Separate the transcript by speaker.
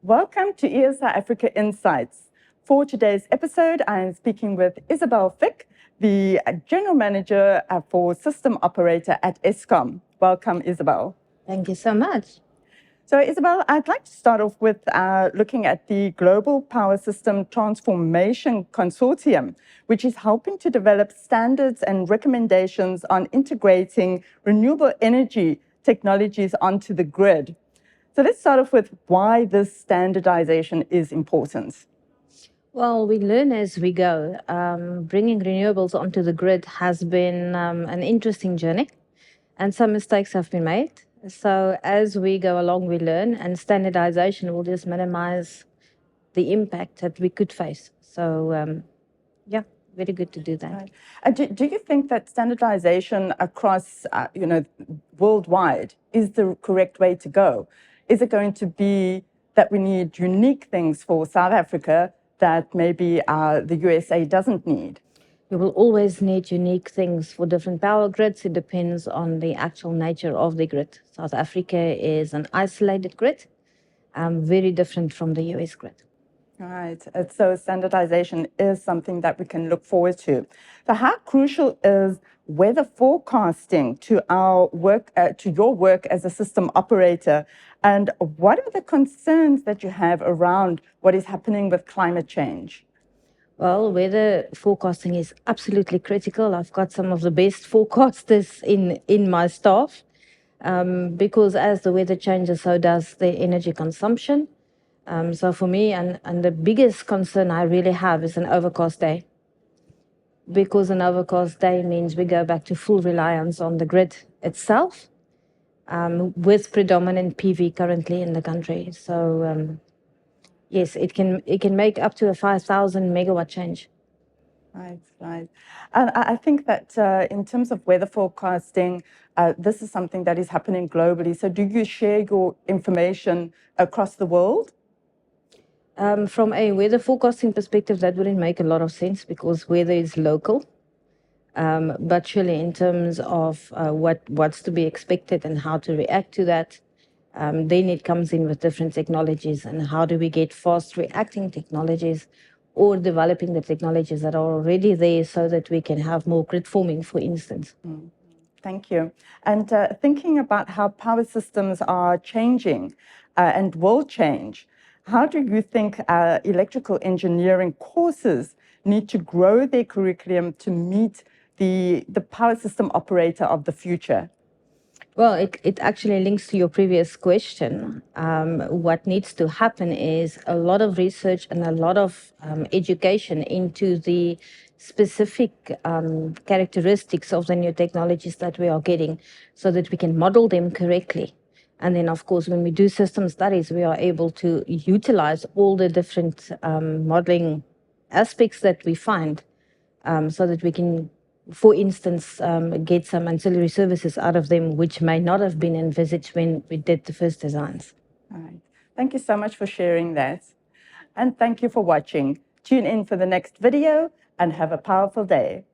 Speaker 1: Welcome to ESI Africa Insights. For today's episode, I am speaking with Isabel Fick, the General Manager for System Operator at Eskom. Welcome, Isabel.
Speaker 2: Thank you so much.
Speaker 1: So, Isabel, I'd like to start off with looking at the Global Power System Transformation Consortium, which is helping to develop standards and recommendations on integrating renewable energy technologies onto the grid. So let's start off with why this standardization is important.
Speaker 2: Well, we learn as we go. Bringing renewables onto the grid has been an interesting journey, and some mistakes have been made. So as we go along, we learn, and standardization will just minimize the impact that we could face. So, yeah, very good to do that.
Speaker 1: Right. Do you think that standardization across, worldwide is the correct way to go? Is it going to be that we need unique things for South Africa that maybe the USA doesn't need?
Speaker 2: You will always need unique things for different power grids. It depends on the actual nature of the grid. South Africa is an isolated grid, very different from the US grid.
Speaker 1: Right. So standardization is something that we can look forward to. So how crucial is weather forecasting to our work, to your work as a system operator? And what are the concerns that you have around what is happening with climate change?
Speaker 2: Well, weather forecasting is absolutely critical. I've got some of the best forecasters in my staff because as the weather changes, so does the energy consumption. So for me, and the biggest concern I really have is an overcast day, because an overcast day means we go back to full reliance on the grid itself, with predominant PV currently in the country. So yes, it can make up to a 5,000 megawatt change.
Speaker 1: Right, right. And I think that in terms of weather forecasting, this is something that is happening globally. So do you share your information across the world?
Speaker 2: From a weather forecasting perspective, that wouldn't make a lot of sense because weather is local. But surely in terms of what's to be expected and how to react to that, then it comes in with different technologies and how do we get fast reacting technologies or developing the technologies that are already there so that we can have more grid forming, for instance.
Speaker 1: Thank you. And thinking about how power systems are changing and will change, how do you think electrical engineering courses need to grow their curriculum to meet the power system operator of the future?
Speaker 2: Well, it actually links to your previous question. What needs to happen is a lot of research and a lot of education into the specific characteristics of the new technologies that we are getting so that we can model them correctly. And then, of course, when we do system studies, we are able to utilize all the different modeling aspects that we find so that we can, for instance, get some ancillary services out of them, which may not have been envisaged when we did the first designs.
Speaker 1: All right. Thank you so much for sharing that. And thank you for watching. Tune in for the next video and have a powerful day.